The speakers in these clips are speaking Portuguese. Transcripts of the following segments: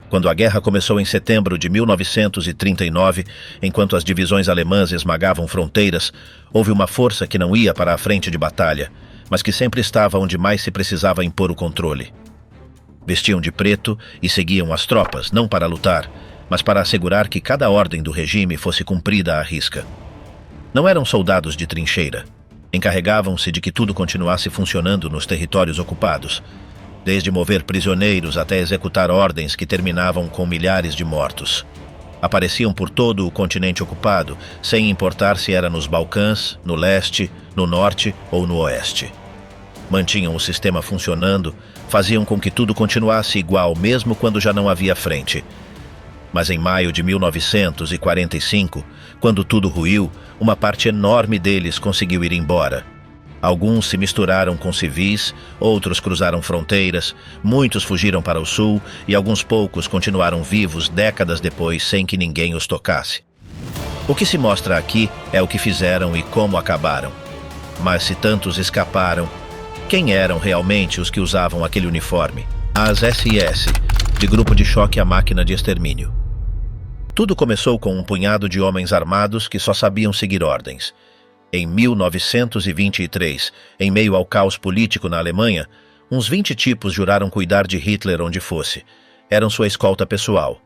Quando a guerra começou em setembro de 1939, enquanto as divisões alemãs esmagavam fronteiras, houve uma força que não ia para a frente de batalha, mas que sempre estava onde mais se precisava impor o controle. Vestiam de preto e seguiam as tropas, não para lutar, mas para assegurar que cada ordem do regime fosse cumprida à risca. Não eram soldados de trincheira. Encarregavam-se de que tudo continuasse funcionando nos territórios ocupados, desde mover prisioneiros até executar ordens que terminavam com milhares de mortos. Apareciam por todo o continente ocupado, sem importar se era nos Balcãs, no leste, no norte ou no oeste. Mantinham o sistema funcionando, faziam com que tudo continuasse igual mesmo quando já não havia frente. Mas em maio de 1945, quando tudo ruiu, uma parte enorme deles conseguiu ir embora. Alguns se misturaram com civis, outros cruzaram fronteiras, muitos fugiram para o sul e alguns poucos continuaram vivos décadas depois sem que ninguém os tocasse. O que se mostra aqui é o que fizeram e como acabaram. Mas se tantos escaparam, quem eram realmente os que usavam aquele uniforme? As SS, de Grupo de Choque à Máquina de Extermínio. Tudo começou com um punhado de homens armados que só sabiam seguir ordens. Em 1923, em meio ao caos político na Alemanha, uns 20 tipos juraram cuidar de Hitler onde fosse. Eram sua escolta pessoal.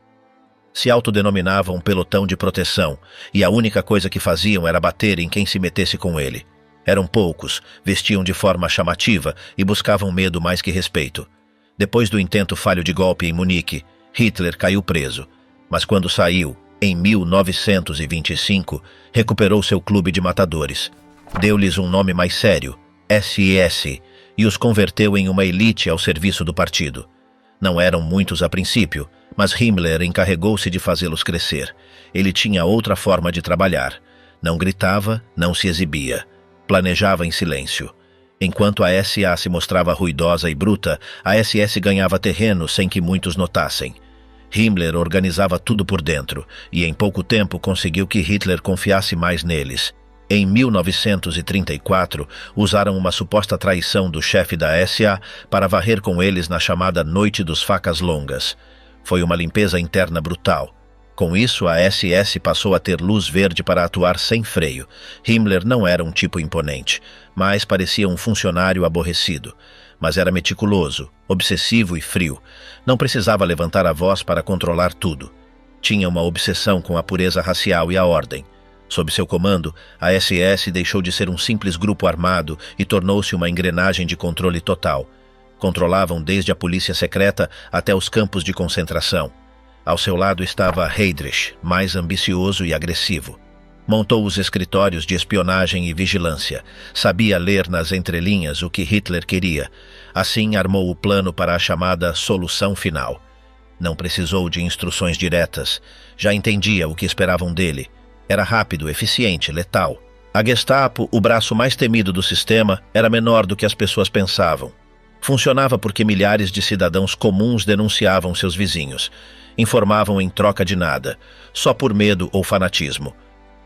Se autodenominavam pelotão de proteção, e a única coisa que faziam era bater em quem se metesse com ele. Eram poucos, vestiam de forma chamativa e buscavam medo mais que respeito. Depois do intento falho de golpe em Munique, Hitler caiu preso. Mas quando saiu, em 1925, recuperou seu clube de matadores. Deu-lhes um nome mais sério, SS, e os converteu em uma elite ao serviço do partido. Não eram muitos a princípio, mas Himmler encarregou-se de fazê-los crescer. Ele tinha outra forma de trabalhar. Não gritava, não se exibia. Planejava em silêncio. Enquanto a SA se mostrava ruidosa e bruta, a SS ganhava terreno sem que muitos notassem. Himmler organizava tudo por dentro, e em pouco tempo conseguiu que Hitler confiasse mais neles. Em 1934, usaram uma suposta traição do chefe da SA para varrer com eles na chamada Noite dos Facas Longas. Foi uma limpeza interna brutal. Com isso, a SS passou a ter luz verde para atuar sem freio. Himmler não era um tipo imponente, mas parecia um funcionário aborrecido. Mas era meticuloso, obsessivo e frio. Não precisava levantar a voz para controlar tudo. Tinha uma obsessão com a pureza racial e a ordem. Sob seu comando, a SS deixou de ser um simples grupo armado e tornou-se uma engrenagem de controle total. Controlavam desde a polícia secreta até os campos de concentração. Ao seu lado estava Heydrich, mais ambicioso e agressivo. Montou os escritórios de espionagem e vigilância. Sabia ler nas entrelinhas o que Hitler queria. Assim armou o plano para a chamada solução final. Não precisou de instruções diretas. Já entendia o que esperavam dele. Era rápido, eficiente, letal. A Gestapo, o braço mais temido do sistema, era menor do que as pessoas pensavam. Funcionava porque milhares de cidadãos comuns denunciavam seus vizinhos. Informavam em troca de nada, só por medo ou fanatismo.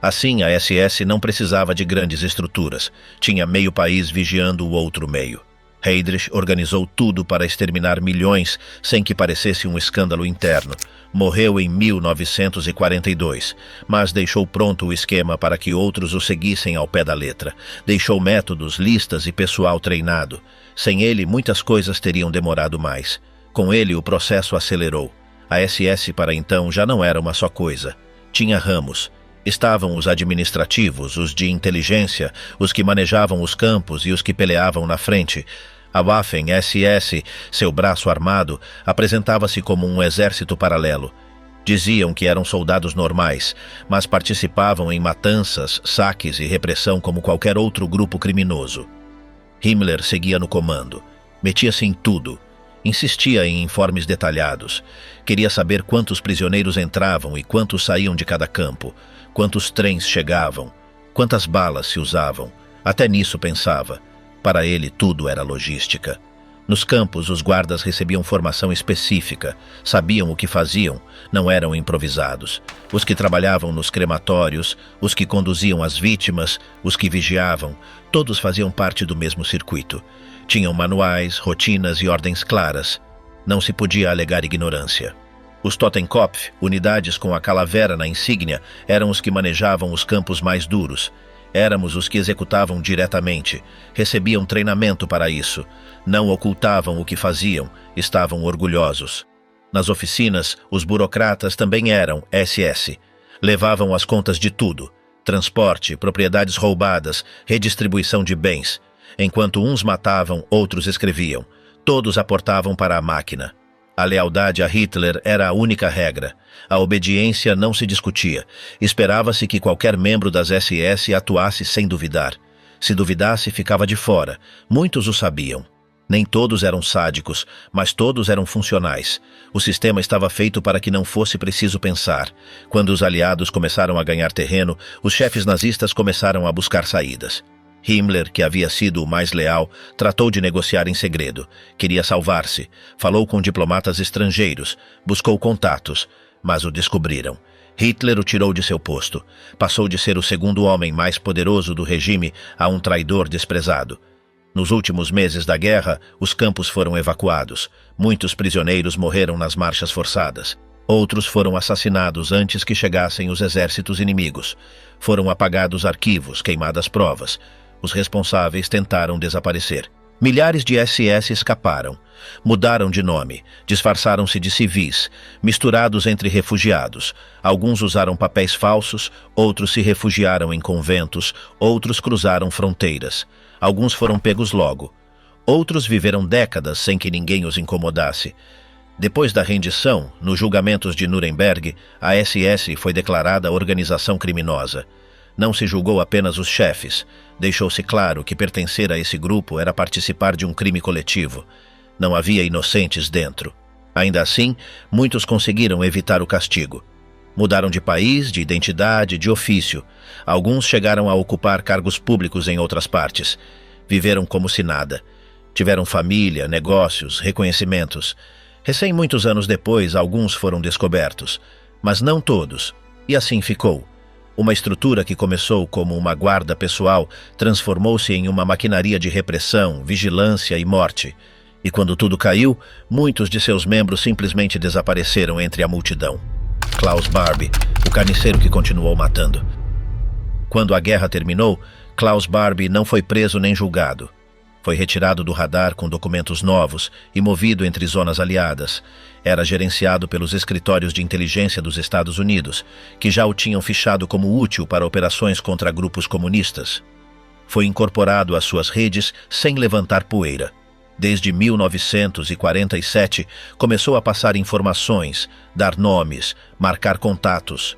Assim, a SS não precisava de grandes estruturas. Tinha meio país vigiando o outro meio. Heydrich organizou tudo para exterminar milhões sem que parecesse um escândalo interno. Morreu em 1942, mas deixou pronto o esquema para que outros o seguissem ao pé da letra. Deixou métodos, listas e pessoal treinado. Sem ele, muitas coisas teriam demorado mais. Com ele, o processo acelerou. A SS, para então, já não era uma só coisa. Tinha ramos. Estavam os administrativos, os de inteligência, os que manejavam os campos e os que peleavam na frente. A Waffen-SS, seu braço armado, apresentava-se como um exército paralelo. Diziam que eram soldados normais, mas participavam em matanças, saques e repressão como qualquer outro grupo criminoso. Himmler seguia no comando. Metia-se em tudo. Insistia em informes detalhados. Queria saber quantos prisioneiros entravam e quantos saíam de cada campo. Quantos trens chegavam, quantas balas se usavam. Até nisso pensava. Para ele, tudo era logística. Nos campos, os guardas recebiam formação específica, sabiam o que faziam, não eram improvisados. Os que trabalhavam nos crematórios, os que conduziam as vítimas, os que vigiavam, todos faziam parte do mesmo circuito. Tinham manuais, rotinas e ordens claras. Não se podia alegar ignorância. Os Totenkopf, unidades com a calavera na insígnia, eram os que manejavam os campos mais duros. Éramos os que executavam diretamente, recebiam treinamento para isso, não ocultavam o que faziam, estavam orgulhosos. Nas oficinas, os burocratas também eram SS. Levavam as contas de tudo: transporte, propriedades roubadas, redistribuição de bens. Enquanto uns matavam, outros escreviam. Todos aportavam para a máquina. A lealdade a Hitler era a única regra. A obediência não se discutia. Esperava-se que qualquer membro das SS atuasse sem duvidar. Se duvidasse, ficava de fora. Muitos o sabiam. Nem todos eram sádicos, mas todos eram funcionais. O sistema estava feito para que não fosse preciso pensar. Quando os aliados começaram a ganhar terreno, os chefes nazistas começaram a buscar saídas. Himmler, que havia sido o mais leal, tratou de negociar em segredo. Queria salvar-se. Falou com diplomatas estrangeiros. Buscou contatos. Mas o descobriram. Hitler o tirou de seu posto. Passou de ser o segundo homem mais poderoso do regime a um traidor desprezado. Nos últimos meses da guerra, os campos foram evacuados. Muitos prisioneiros morreram nas marchas forçadas. Outros foram assassinados antes que chegassem os exércitos inimigos. Foram apagados arquivos, queimadas provas. Os responsáveis tentaram desaparecer. Milhares de SS escaparam. Mudaram de nome, disfarçaram-se de civis, misturados entre refugiados. Alguns usaram papéis falsos, outros se refugiaram em conventos, outros cruzaram fronteiras. Alguns foram pegos logo. Outros viveram décadas sem que ninguém os incomodasse. Depois da rendição, nos julgamentos de Nuremberg, a SS foi declarada organização criminosa. Não se julgou apenas os chefes. Deixou-se claro que pertencer a esse grupo era participar de um crime coletivo. Não havia inocentes dentro. Ainda assim, muitos conseguiram evitar o castigo. Mudaram de país, de identidade, de ofício. Alguns chegaram a ocupar cargos públicos em outras partes. Viveram como se nada. Tiveram família, negócios, reconhecimentos. Muitos anos depois, alguns foram descobertos. Mas não todos. E assim ficou. Uma estrutura que começou como uma guarda pessoal transformou-se em uma maquinaria de repressão, vigilância e morte. E quando tudo caiu, muitos de seus membros simplesmente desapareceram entre a multidão. Klaus Barbie, o carniceiro que continuou matando. Quando a guerra terminou, Klaus Barbie não foi preso nem julgado. Foi retirado do radar com documentos novos e movido entre zonas aliadas. Era gerenciado pelos escritórios de inteligência dos Estados Unidos, que já o tinham fichado como útil para operações contra grupos comunistas. Foi incorporado às suas redes sem levantar poeira. Desde 1947, começou a passar informações, dar nomes, marcar contatos.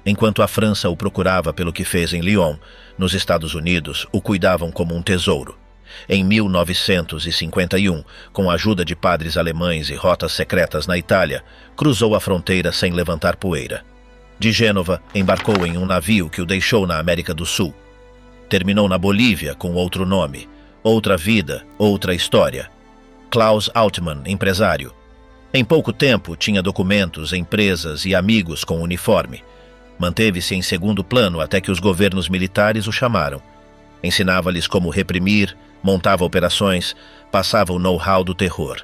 Enquanto a França o procurava pelo que fez em Lyon, nos Estados Unidos o cuidavam como um tesouro. Em 1951, com a ajuda de padres alemães e rotas secretas na Itália, cruzou a fronteira sem levantar poeira. De Gênova, embarcou em um navio que o deixou na América do Sul. Terminou na Bolívia com outro nome, outra vida, outra história. Klaus Altmann, empresário. Em pouco tempo, tinha documentos, empresas e amigos com uniforme. Manteve-se em segundo plano até que os governos militares o chamaram. Ensinava-lhes como reprimir, montava operações, passava o know-how do terror.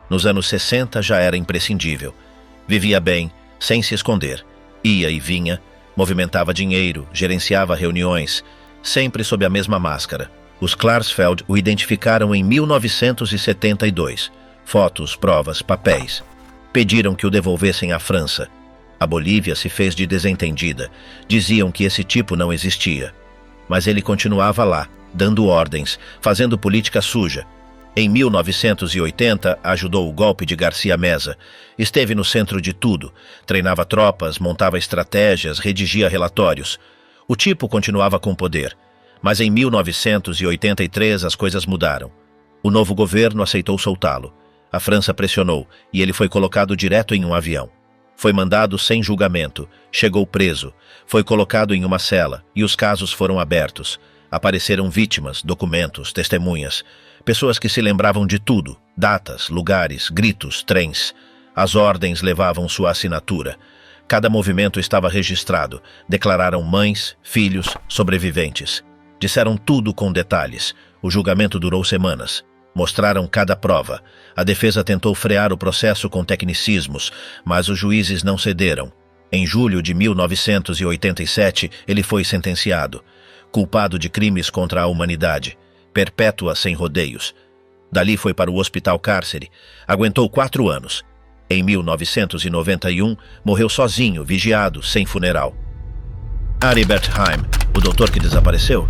Nos anos 60 já era imprescindível. Vivia bem, sem se esconder. Ia e vinha, movimentava dinheiro, gerenciava reuniões, sempre sob a mesma máscara. Os Klarsfeld o identificaram em 1972. Fotos, provas, papéis. Pediram que o devolvessem à França. A Bolívia se fez de desentendida. Diziam que esse tipo não existia. Mas ele continuava lá, dando ordens, fazendo política suja. Em 1980, ajudou o golpe de Garcia Meza. Esteve no centro de tudo. Treinava tropas, montava estratégias, redigia relatórios. O tipo continuava com poder. Mas em 1983 as coisas mudaram. O novo governo aceitou soltá-lo. A França pressionou e ele foi colocado direto em um avião. Foi mandado sem julgamento, chegou preso, foi colocado em uma cela e os casos foram abertos. Apareceram vítimas, documentos, testemunhas, pessoas que se lembravam de tudo, datas, lugares, gritos, trens. As ordens levavam sua assinatura. Cada movimento estava registrado. Declararam mães, filhos, sobreviventes. Disseram tudo com detalhes. O julgamento durou semanas. Mostraram cada prova. A defesa tentou frear o processo com tecnicismos, mas os juízes não cederam. Em julho de 1987, ele foi sentenciado, culpado de crimes contra a humanidade, perpétua sem rodeios. Dali foi para o hospital cárcere. Aguentou 4 anos. Em 1991, morreu sozinho, vigiado, sem funeral. Aribert Heim, o doutor que desapareceu?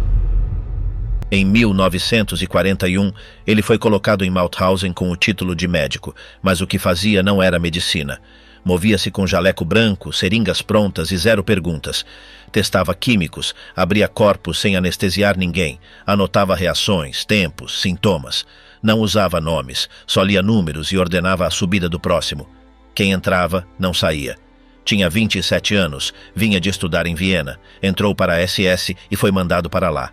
Em 1941, ele foi colocado em Mauthausen com o título de médico, mas o que fazia não era medicina. Movia-se com jaleco branco, seringas prontas e 0 perguntas. Testava químicos, abria corpos sem anestesiar ninguém, anotava reações, tempos, sintomas. Não usava nomes, só lia números e ordenava a subida do próximo. Quem entrava, não saía. Tinha 27 anos, vinha de estudar em Viena, entrou para a SS e foi mandado para lá.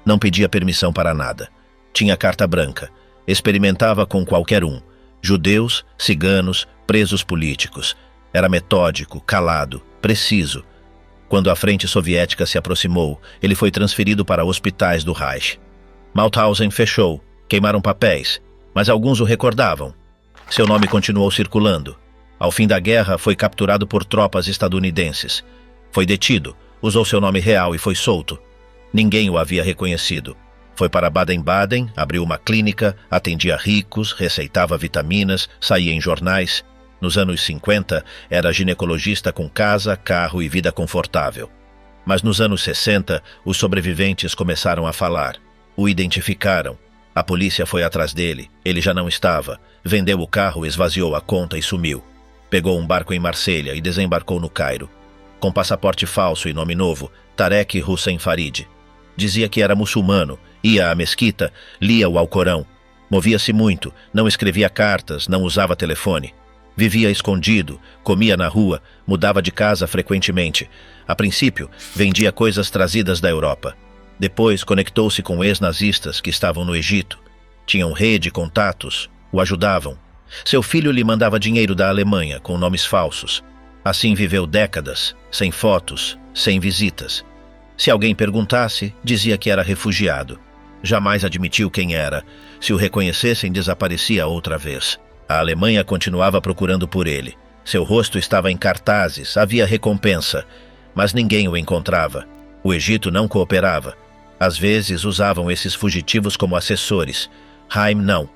Não pedia permissão para nada. Tinha carta branca. Experimentava com qualquer um. Judeus, ciganos, presos políticos. Era metódico, calado, preciso. Quando a frente soviética se aproximou, ele foi transferido para hospitais do Reich. Mauthausen fechou, queimaram papéis, mas alguns o recordavam. Seu nome continuou circulando. Ao fim da guerra, foi capturado por tropas estadunidenses. Foi detido, usou seu nome real e foi solto. Ninguém o havia reconhecido. Foi para Baden-Baden, abriu uma clínica, atendia ricos, receitava vitaminas, saía em jornais. Nos anos 50, era ginecologista com casa, carro e vida confortável. Mas nos anos 60, os sobreviventes começaram a falar. O identificaram. A polícia foi atrás dele. Ele já não estava. Vendeu o carro, esvaziou a conta e sumiu. Pegou um barco em Marselha e desembarcou no Cairo. Com passaporte falso e nome novo, Tarek Hussein Farid. Dizia que era muçulmano, ia à mesquita, lia o Alcorão. Movia-se muito, não escrevia cartas, não usava telefone. Vivia escondido, comia na rua, mudava de casa frequentemente. A princípio, vendia coisas trazidas da Europa. Depois, conectou-se com ex-nazistas que estavam no Egito. Tinham rede, contatos, o ajudavam. Seu filho lhe mandava dinheiro da Alemanha, com nomes falsos. Assim viveu décadas, sem fotos, sem visitas. Se alguém perguntasse, dizia que era refugiado. Jamais admitiu quem era. Se o reconhecessem, desaparecia outra vez. A Alemanha continuava procurando por ele. Seu rosto estava em cartazes, havia recompensa, mas ninguém o encontrava. O Egito não cooperava. Às vezes usavam esses fugitivos como assessores. Haim não.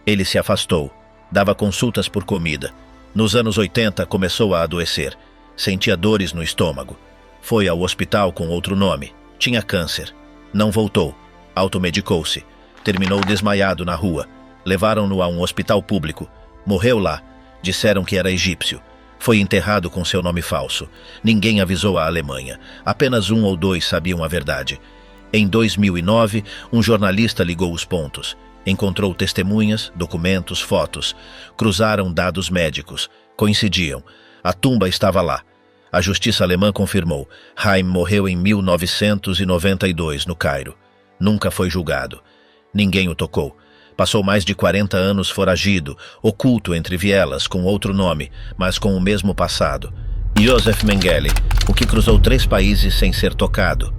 Ele se afastou. Dava consultas por comida. Nos anos 80 começou a adoecer. Sentia dores no estômago. Foi ao hospital com outro nome. Tinha câncer. Não voltou. Automedicou-se. Terminou desmaiado na rua. Levaram-no a um hospital público. Morreu lá. Disseram que era egípcio. Foi enterrado com seu nome falso. Ninguém avisou a Alemanha. Apenas 1 ou 2 sabiam a verdade. Em 2009, um jornalista ligou os pontos. Encontrou testemunhas, documentos, fotos. Cruzaram dados médicos. Coincidiam. A tumba estava lá. A justiça alemã confirmou. Haim morreu em 1992, no Cairo. Nunca foi julgado. Ninguém o tocou. Passou mais de 40 anos foragido, oculto entre vielas, com outro nome, mas com o mesmo passado. Josef Mengele, o que cruzou 3 países sem ser tocado.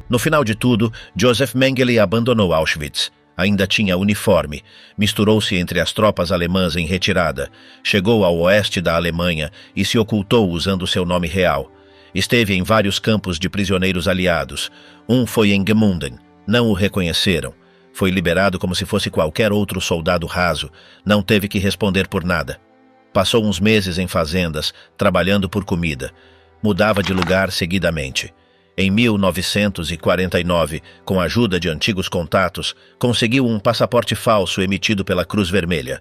No final de tudo, Josef Mengele abandonou Auschwitz. Ainda tinha uniforme, misturou-se entre as tropas alemãs em retirada, chegou ao oeste da Alemanha e se ocultou usando seu nome real. Esteve em vários campos de prisioneiros aliados. Um foi em Gemunden. Não o reconheceram. Foi liberado como se fosse qualquer outro soldado raso. Não teve que responder por nada. Passou uns meses em fazendas, trabalhando por comida. Mudava de lugar seguidamente. Em 1949, com a ajuda de antigos contatos, conseguiu um passaporte falso emitido pela Cruz Vermelha.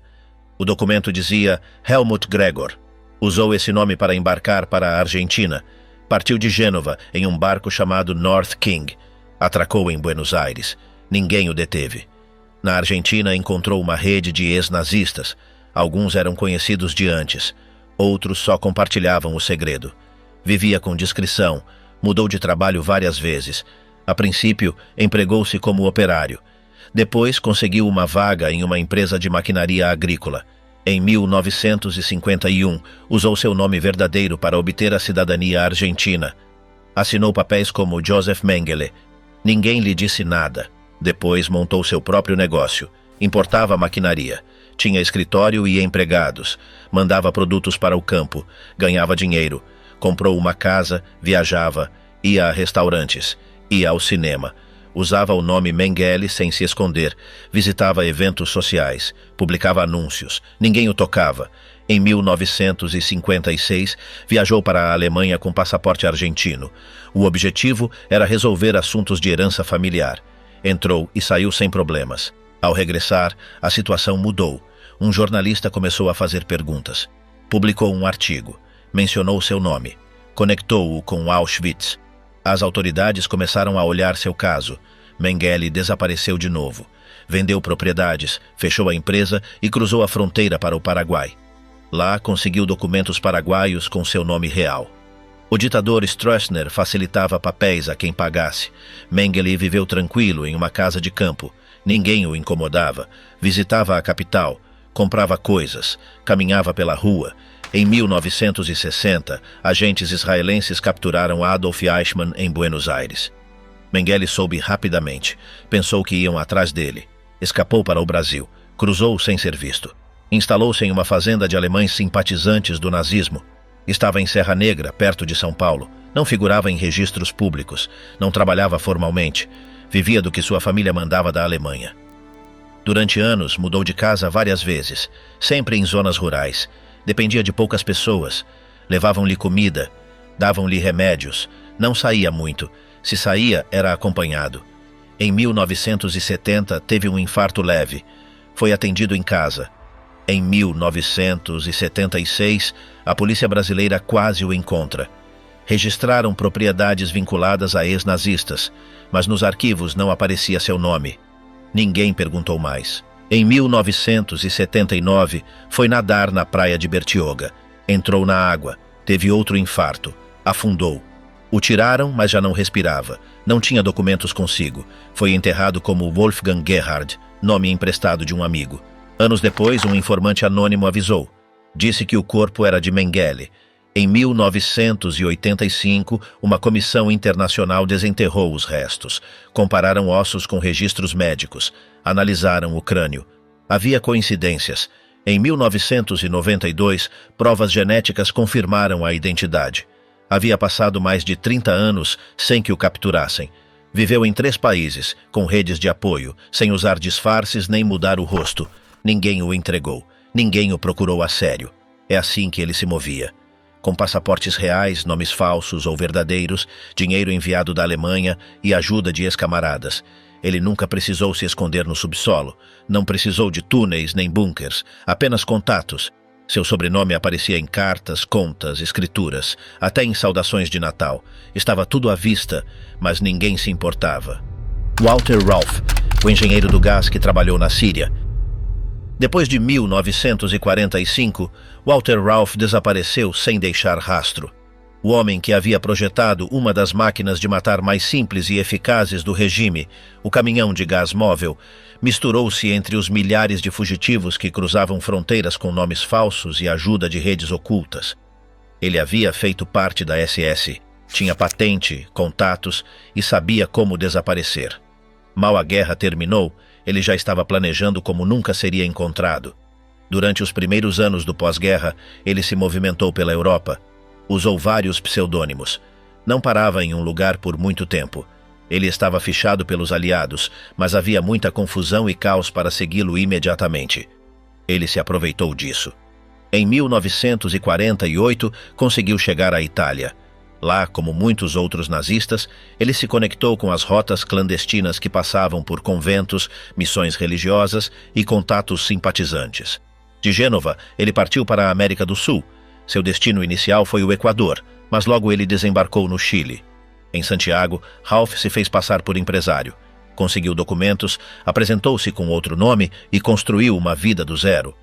O documento dizia Helmut Gregor. Usou esse nome para embarcar para a Argentina. Partiu de Gênova em um barco chamado North King. Atracou em Buenos Aires. Ninguém o deteve. Na Argentina encontrou uma rede de ex-nazistas. Alguns eram conhecidos de antes. Outros só compartilhavam o segredo. Vivia com discrição. Mudou de trabalho várias vezes. A princípio, empregou-se como operário. Depois, conseguiu uma vaga em uma empresa de maquinaria agrícola. Em 1951, usou seu nome verdadeiro para obter a cidadania argentina. Assinou papéis como Josef Mengele. Ninguém lhe disse nada. Depois montou seu próprio negócio. Importava maquinaria, tinha escritório e empregados, mandava produtos para o campo, ganhava dinheiro, comprou uma casa, viajava, ia a restaurantes, ia ao cinema, usava o nome Mengele sem se esconder, visitava eventos sociais, publicava anúncios, ninguém o tocava. Em 1956, viajou para a Alemanha com passaporte argentino. O objetivo era resolver assuntos de herança familiar. Entrou e saiu sem problemas. Ao regressar, a situação mudou. Um jornalista começou a fazer perguntas. Publicou um artigo. Mencionou seu nome. Conectou-o com Auschwitz. As autoridades começaram a olhar seu caso. Mengele desapareceu de novo. Vendeu propriedades, fechou a empresa e cruzou a fronteira para o Paraguai. Lá conseguiu documentos paraguaios com seu nome real. O ditador Stroessner facilitava papéis a quem pagasse. Mengele viveu tranquilo em uma casa de campo. Ninguém o incomodava. Visitava a capital, comprava coisas, caminhava pela rua. Em 1960, agentes israelenses capturaram Adolf Eichmann em Buenos Aires. Mengele soube rapidamente. Pensou que iam atrás dele. Escapou para o Brasil. Cruzou sem ser visto. Instalou-se em uma fazenda de alemães simpatizantes do nazismo. Estava em Serra Negra, perto de São Paulo. Não figurava em registros públicos. Não trabalhava formalmente. Vivia do que sua família mandava da Alemanha. Durante anos, mudou de casa várias vezes, sempre em zonas rurais. Dependia de poucas pessoas. Levavam-lhe comida, davam-lhe remédios. Não saía muito. Se saía, era acompanhado. Em 1970, teve um infarto leve. Foi atendido em casa. Em 1976, a polícia brasileira quase o encontra. Registraram propriedades vinculadas a ex-nazistas, mas nos arquivos não aparecia seu nome. Ninguém perguntou mais. Em 1979, foi nadar na praia de Bertioga. Entrou na água, teve outro infarto, afundou. O tiraram, mas já não respirava. Não tinha documentos consigo. Foi enterrado como Wolfgang Gerhard, nome emprestado de um amigo. Anos depois, um informante anônimo avisou. Disse que o corpo era de Mengele. Em 1985, uma comissão internacional desenterrou os restos. Compararam ossos com registros médicos. Analisaram o crânio. Havia coincidências. Em 1992, provas genéticas confirmaram a identidade. Havia passado mais de 30 anos sem que o capturassem. Viveu em 3 países, com redes de apoio, sem usar disfarces nem mudar o rosto. Ninguém o entregou. Ninguém o procurou a sério. É assim que ele se movia. Com passaportes reais, nomes falsos ou verdadeiros, dinheiro enviado da Alemanha e ajuda de ex-camaradas. Ele nunca precisou se esconder no subsolo. Não precisou de túneis nem bunkers, apenas contatos. Seu sobrenome aparecia em cartas, contas, escrituras, até em saudações de Natal. Estava tudo à vista, mas ninguém se importava. Walter Rauff, o engenheiro do gás que trabalhou na Síria. Depois de 1945, Walter Rauff desapareceu sem deixar rastro. O homem que havia projetado uma das máquinas de matar mais simples e eficazes do regime, o caminhão de gás móvel, misturou-se entre os milhares de fugitivos que cruzavam fronteiras com nomes falsos e ajuda de redes ocultas. Ele havia feito parte da SS, tinha patente, contatos e sabia como desaparecer. Mal a guerra terminou, ele já estava planejando como nunca seria encontrado. Durante os primeiros anos do pós-guerra, ele se movimentou pela Europa. Usou vários pseudônimos. Não parava em um lugar por muito tempo. Ele estava fichado pelos aliados, mas havia muita confusão e caos para segui-lo imediatamente. Ele se aproveitou disso. Em 1948, conseguiu chegar à Itália. Lá, como muitos outros nazistas, ele se conectou com as rotas clandestinas que passavam por conventos, missões religiosas e contatos simpatizantes. De Gênova, ele partiu para a América do Sul. Seu destino inicial foi o Equador, mas logo ele desembarcou no Chile. Em Santiago, Rauff se fez passar por empresário. Conseguiu documentos, apresentou-se com outro nome e construiu uma vida do zero.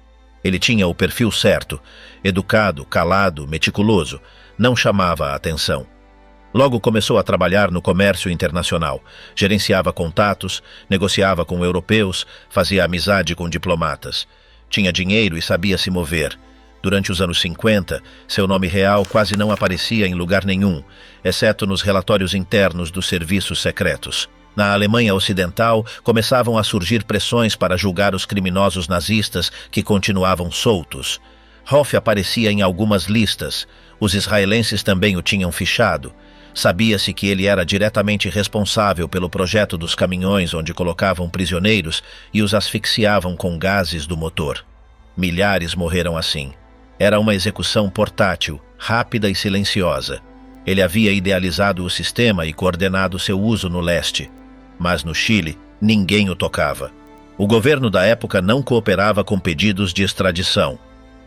Ele tinha o perfil certo, educado, calado, meticuloso, não chamava a atenção. Logo começou a trabalhar no comércio internacional, gerenciava contatos, negociava com europeus, fazia amizade com diplomatas. Tinha dinheiro e sabia se mover. Durante os anos 50, seu nome real quase não aparecia em lugar nenhum, exceto nos relatórios internos dos serviços secretos. Na Alemanha Ocidental, começavam a surgir pressões para julgar os criminosos nazistas que continuavam soltos. Rolf aparecia em algumas listas. Os israelenses também o tinham fichado. Sabia-se que ele era diretamente responsável pelo projeto dos caminhões onde colocavam prisioneiros e os asfixiavam com gases do motor. Milhares morreram assim. Era uma execução portátil, rápida e silenciosa. Ele havia idealizado o sistema e coordenado seu uso no leste. Mas no Chile, ninguém o tocava. O governo da época não cooperava com pedidos de extradição.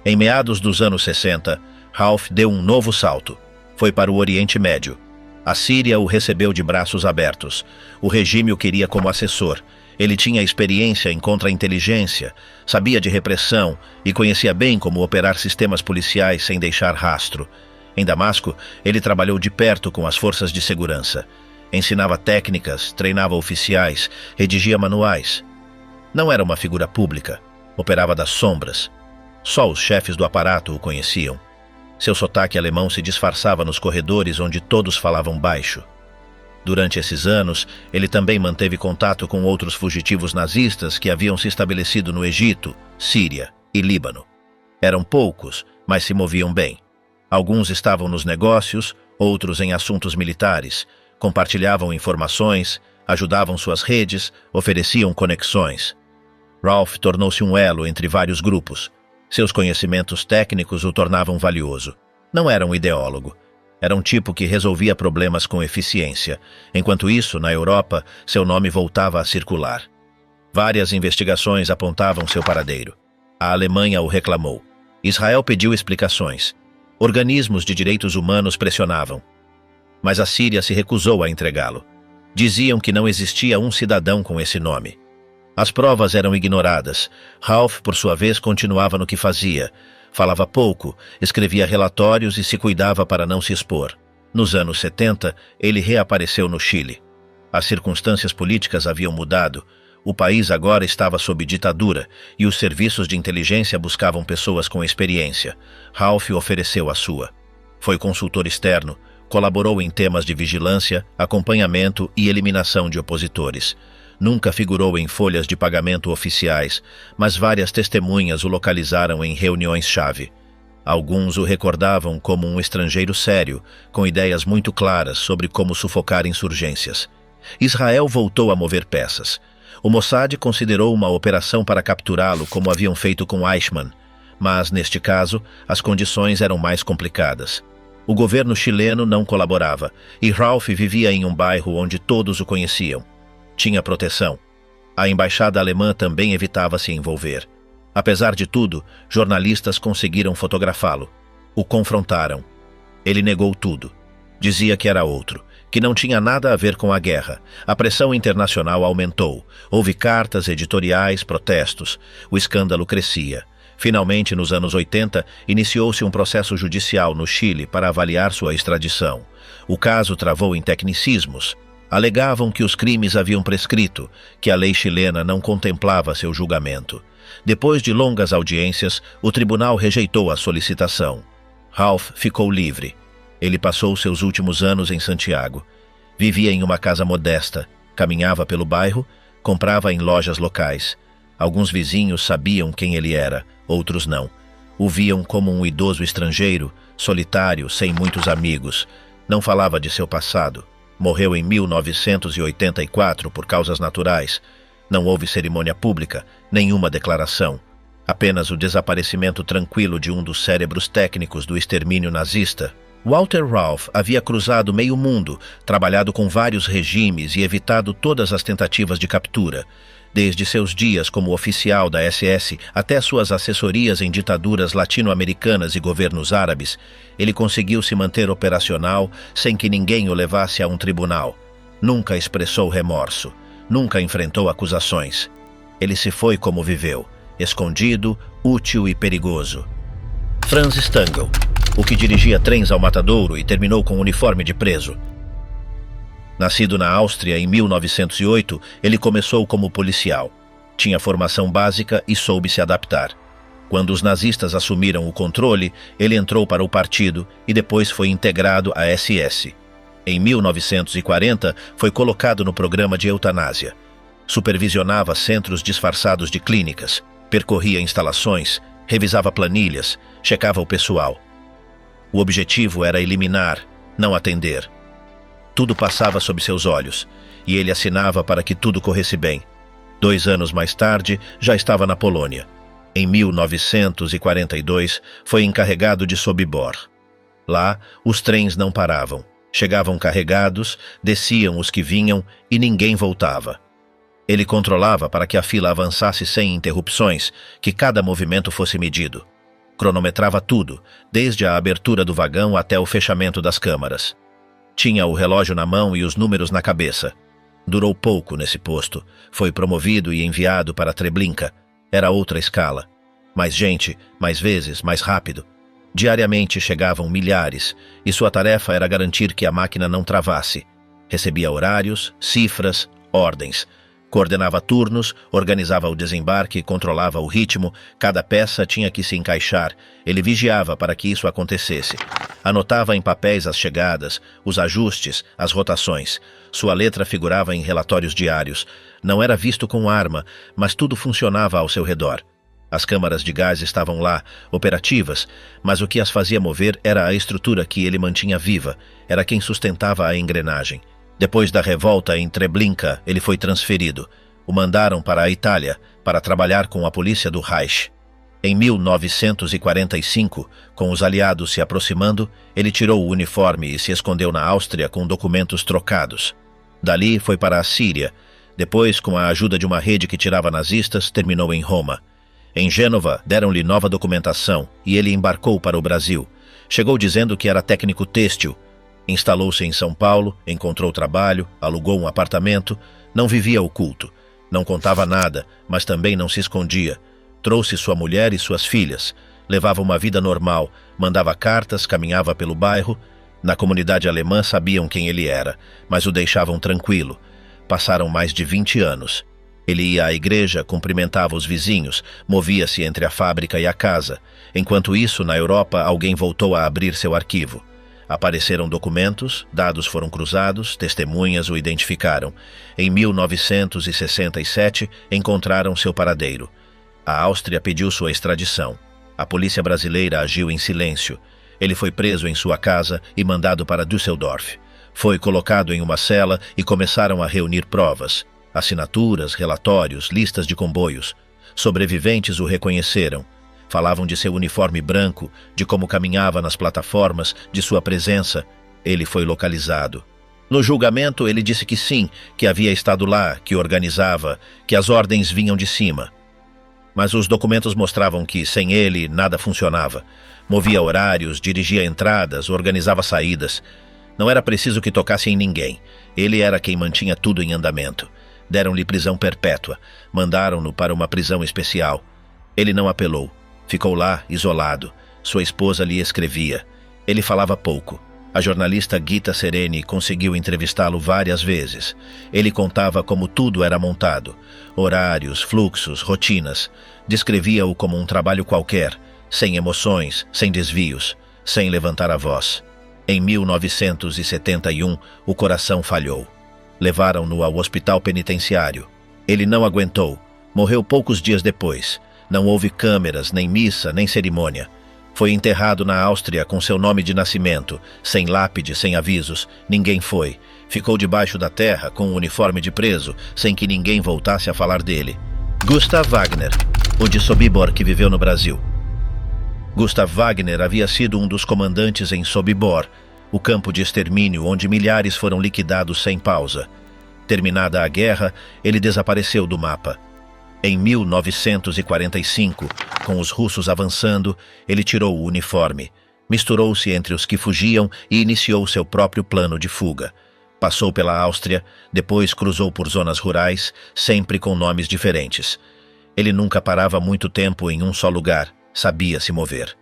Em meados dos anos 60, Rolf deu um novo salto. Foi para o Oriente Médio. A Síria o recebeu de braços abertos. O regime o queria como assessor. Ele tinha experiência em contra-inteligência, sabia de repressão e conhecia bem como operar sistemas policiais sem deixar rastro. Em Damasco, ele trabalhou de perto com as forças de segurança. Ensinava técnicas, treinava oficiais, redigia manuais. Não era uma figura pública. Operava das sombras. Só os chefes do aparato o conheciam. Seu sotaque alemão se disfarçava nos corredores onde todos falavam baixo. Durante esses anos, ele também manteve contato com outros fugitivos nazistas que haviam se estabelecido no Egito, Síria e Líbano. Eram poucos, mas se moviam bem. Alguns estavam nos negócios, outros em assuntos militares, compartilhavam informações, ajudavam suas redes, ofereciam conexões. Rolf tornou-se um elo entre vários grupos. Seus conhecimentos técnicos o tornavam valioso. Não era um ideólogo. Era um tipo que resolvia problemas com eficiência. Enquanto isso, na Europa, seu nome voltava a circular. Várias investigações apontavam seu paradeiro. A Alemanha o reclamou. Israel pediu explicações. Organismos de direitos humanos pressionavam. Mas a Síria se recusou a entregá-lo. Diziam que não existia um cidadão com esse nome. As provas eram ignoradas. Rolf, por sua vez, continuava no que fazia. Falava pouco, escrevia relatórios e se cuidava para não se expor. Nos anos 70, ele reapareceu no Chile. As circunstâncias políticas haviam mudado. O país agora estava sob ditadura e os serviços de inteligência buscavam pessoas com experiência. Rolf ofereceu a sua. Foi consultor externo, colaborou em temas de vigilância, acompanhamento e eliminação de opositores. Nunca figurou em folhas de pagamento oficiais, mas várias testemunhas o localizaram em reuniões-chave. Alguns o recordavam como um estrangeiro sério, com ideias muito claras sobre como sufocar insurgências. Israel voltou a mover peças. O Mossad considerou uma operação para capturá-lo como haviam feito com Eichmann, mas, neste caso, as condições eram mais complicadas. O governo chileno não colaborava, e Rolf vivia em um bairro onde todos o conheciam. Tinha proteção. A embaixada alemã também evitava se envolver. Apesar de tudo, jornalistas conseguiram fotografá-lo. O confrontaram. Ele negou tudo. Dizia que era outro, que não tinha nada a ver com a guerra. A pressão internacional aumentou. Houve cartas, editoriais, protestos. O escândalo crescia. Finalmente, nos anos 80, iniciou-se um processo judicial no Chile para avaliar sua extradição. O caso travou em tecnicismos. Alegavam que os crimes haviam prescrito, que a lei chilena não contemplava seu julgamento. Depois de longas audiências, o tribunal rejeitou a solicitação. Rolf ficou livre. Ele passou seus últimos anos em Santiago. Vivia em uma casa modesta, caminhava pelo bairro, comprava em lojas locais. Alguns vizinhos sabiam quem ele era, outros não. O viam como um idoso estrangeiro, solitário, sem muitos amigos. Não falava de seu passado. Morreu em 1984 por causas naturais. Não houve cerimônia pública, nenhuma declaração. Apenas o desaparecimento tranquilo de um dos cérebros técnicos do extermínio nazista. Walter Rolf havia cruzado meio mundo, trabalhado com vários regimes e evitado todas as tentativas de captura. Desde seus dias como oficial da SS até suas assessorias em ditaduras latino-americanas e governos árabes, ele conseguiu se manter operacional sem que ninguém o levasse a um tribunal. Nunca expressou remorso, nunca enfrentou acusações. Ele se foi como viveu, escondido, útil e perigoso. Franz Stangl, o que dirigia trens ao matadouro e terminou com uniforme de preso. Nascido na Áustria em 1908, ele começou como policial. Tinha formação básica e soube se adaptar. Quando os nazistas assumiram o controle, ele entrou para o partido e depois foi integrado à SS. Em 1940, foi colocado no programa de eutanásia. Supervisionava centros disfarçados de clínicas, percorria instalações, revisava planilhas, checava o pessoal. O objetivo era eliminar, não atender. Tudo passava sob seus olhos, e ele assinava para que tudo corresse bem. 2 anos mais tarde, já estava na Polônia. Em 1942, foi encarregado de Sobibor. Lá, os trens não paravam. Chegavam carregados, desciam os que vinham e ninguém voltava. Ele controlava para que a fila avançasse sem interrupções, que cada movimento fosse medido. Cronometrava tudo, desde a abertura do vagão até o fechamento das câmaras. Tinha o relógio na mão e os números na cabeça. Durou pouco nesse posto. Foi promovido e enviado para Treblinka. Era outra escala. Mais gente, mais vezes, mais rápido. Diariamente chegavam milhares, e sua tarefa era garantir que a máquina não travasse. Recebia horários, cifras, ordens. Coordenava turnos, organizava o desembarque, controlava o ritmo, cada peça tinha que se encaixar. Ele vigiava para que isso acontecesse. Anotava em papéis as chegadas, os ajustes, as rotações. Sua letra figurava em relatórios diários. Não era visto com arma, mas tudo funcionava ao seu redor. As câmaras de gás estavam lá, operativas, mas o que as fazia mover era a estrutura que ele mantinha viva, era quem sustentava a engrenagem. Depois da revolta em Treblinka, ele foi transferido. O mandaram para a Itália, para trabalhar com a polícia do Reich. Em 1945, com os aliados se aproximando, ele tirou o uniforme e se escondeu na Áustria com documentos trocados. Dali foi para a Síria. Depois, com a ajuda de uma rede que tirava nazistas, terminou em Roma. Em Gênova, deram-lhe nova documentação e ele embarcou para o Brasil. Chegou dizendo que era técnico têxtil. Instalou-se em São Paulo, encontrou trabalho, alugou um apartamento, não vivia oculto. Não contava nada, mas também não se escondia. Trouxe sua mulher e suas filhas. Levava uma vida normal, mandava cartas, caminhava pelo bairro. Na comunidade alemã sabiam quem ele era, mas o deixavam tranquilo. Passaram mais de 20 anos. Ele ia à igreja, cumprimentava os vizinhos, movia-se entre a fábrica e a casa. Enquanto isso, na Europa, alguém voltou a abrir seu arquivo. Apareceram documentos, dados foram cruzados, testemunhas o identificaram. Em 1967, encontraram seu paradeiro. A Áustria pediu sua extradição. A polícia brasileira agiu em silêncio. Ele foi preso em sua casa e mandado para Düsseldorf. Foi colocado em uma cela e começaram a reunir provas. Assinaturas, relatórios, listas de comboios. Sobreviventes o reconheceram. Falavam de seu uniforme branco, de como caminhava nas plataformas, de sua presença. Ele foi localizado. No julgamento, ele disse que sim, que havia estado lá, que organizava, que as ordens vinham de cima. Mas os documentos mostravam que, sem ele, nada funcionava. Movia horários, dirigia entradas, organizava saídas. Não era preciso que tocasse em ninguém. Ele era quem mantinha tudo em andamento. Deram-lhe prisão perpétua. Mandaram-no para uma prisão especial. Ele não apelou. Ficou lá, isolado. Sua esposa lhe escrevia. Ele falava pouco. A jornalista Gita Sereni conseguiu entrevistá-lo várias vezes. Ele contava como tudo era montado. Horários, fluxos, rotinas. Descrevia-o como um trabalho qualquer, sem emoções, sem desvios, sem levantar a voz. Em 1971, o coração falhou. Levaram-no ao hospital penitenciário. Ele não aguentou. Morreu poucos dias depois. Não houve câmeras, nem missa, nem cerimônia. Foi enterrado na Áustria com seu nome de nascimento, sem lápide, sem avisos. Ninguém foi. Ficou debaixo da terra, com o uniforme de preso, sem que ninguém voltasse a falar dele. Gustav Wagner, o de Sobibor que viveu no Brasil. Gustav Wagner havia sido um dos comandantes em Sobibor, o campo de extermínio onde milhares foram liquidados sem pausa. Terminada a guerra, ele desapareceu do mapa. Em 1945, com os russos avançando, ele tirou o uniforme, misturou-se entre os que fugiam e iniciou seu próprio plano de fuga. Passou pela Áustria, depois cruzou por zonas rurais, sempre com nomes diferentes. Ele nunca parava muito tempo em um só lugar, sabia se mover.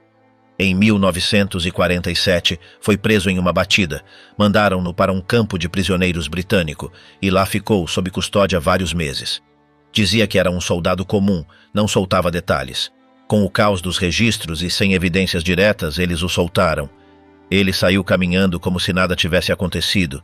Em 1947, foi preso em uma batida. Mandaram-no para um campo de prisioneiros britânico e lá ficou sob custódia vários meses. Dizia que era um soldado comum, não soltava detalhes. Com o caos dos registros e sem evidências diretas, eles o soltaram. Ele saiu caminhando como se nada tivesse acontecido.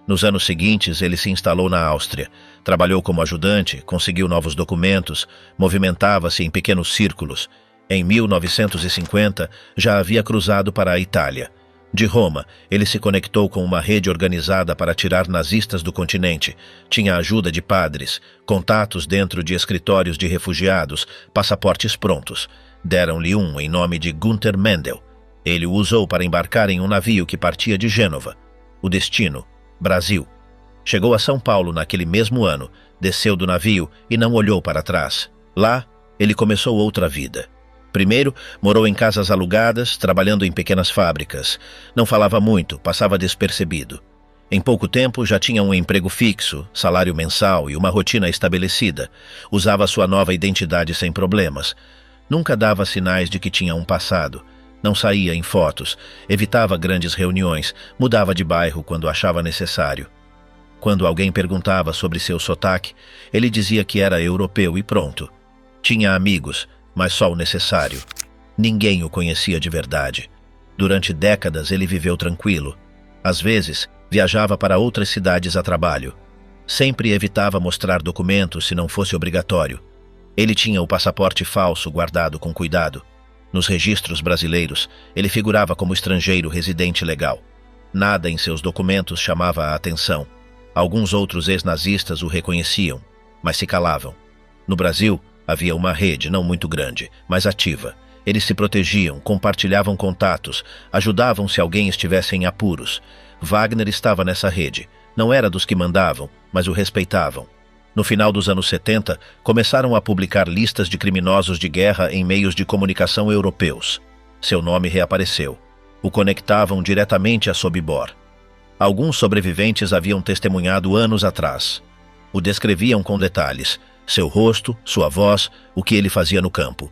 Nos anos seguintes, ele se instalou na Áustria. Trabalhou como ajudante, conseguiu novos documentos, movimentava-se em pequenos círculos. Em 1950, já havia cruzado para a Itália. De Roma, ele se conectou com uma rede organizada para tirar nazistas do continente. Tinha a ajuda de padres, contatos dentro de escritórios de refugiados, passaportes prontos. Deram-lhe um em nome de Günther Mendel. Ele o usou para embarcar em um navio que partia de Gênova. O destino: Brasil. Chegou a São Paulo naquele mesmo ano, desceu do navio e não olhou para trás. Lá, ele começou outra vida. Primeiro, morou em casas alugadas, trabalhando em pequenas fábricas. Não falava muito, passava despercebido. Em pouco tempo, já tinha um emprego fixo, salário mensal e uma rotina estabelecida. Usava sua nova identidade sem problemas. Nunca dava sinais de que tinha um passado. Não saía em fotos, evitava grandes reuniões, mudava de bairro quando achava necessário. Quando alguém perguntava sobre seu sotaque, ele dizia que era europeu e pronto. Tinha amigos, mas só o necessário. Ninguém o conhecia de verdade. Durante décadas ele viveu tranquilo. Às vezes, viajava para outras cidades a trabalho. Sempre evitava mostrar documentos se não fosse obrigatório. Ele tinha o passaporte falso guardado com cuidado. Nos registros brasileiros, ele figurava como estrangeiro residente legal. Nada em seus documentos chamava a atenção. Alguns outros ex-nazistas o reconheciam, mas se calavam. No Brasil, havia uma rede não muito grande, mas ativa. Eles se protegiam, compartilhavam contatos, ajudavam se alguém estivesse em apuros. Wagner estava nessa rede. Não era dos que mandavam, mas o respeitavam. No final dos anos 70, começaram a publicar listas de criminosos de guerra em meios de comunicação europeus. Seu nome reapareceu. O conectavam diretamente a Sobibor. Alguns sobreviventes haviam testemunhado anos atrás. O descreviam com detalhes: seu rosto, sua voz, o que ele fazia no campo.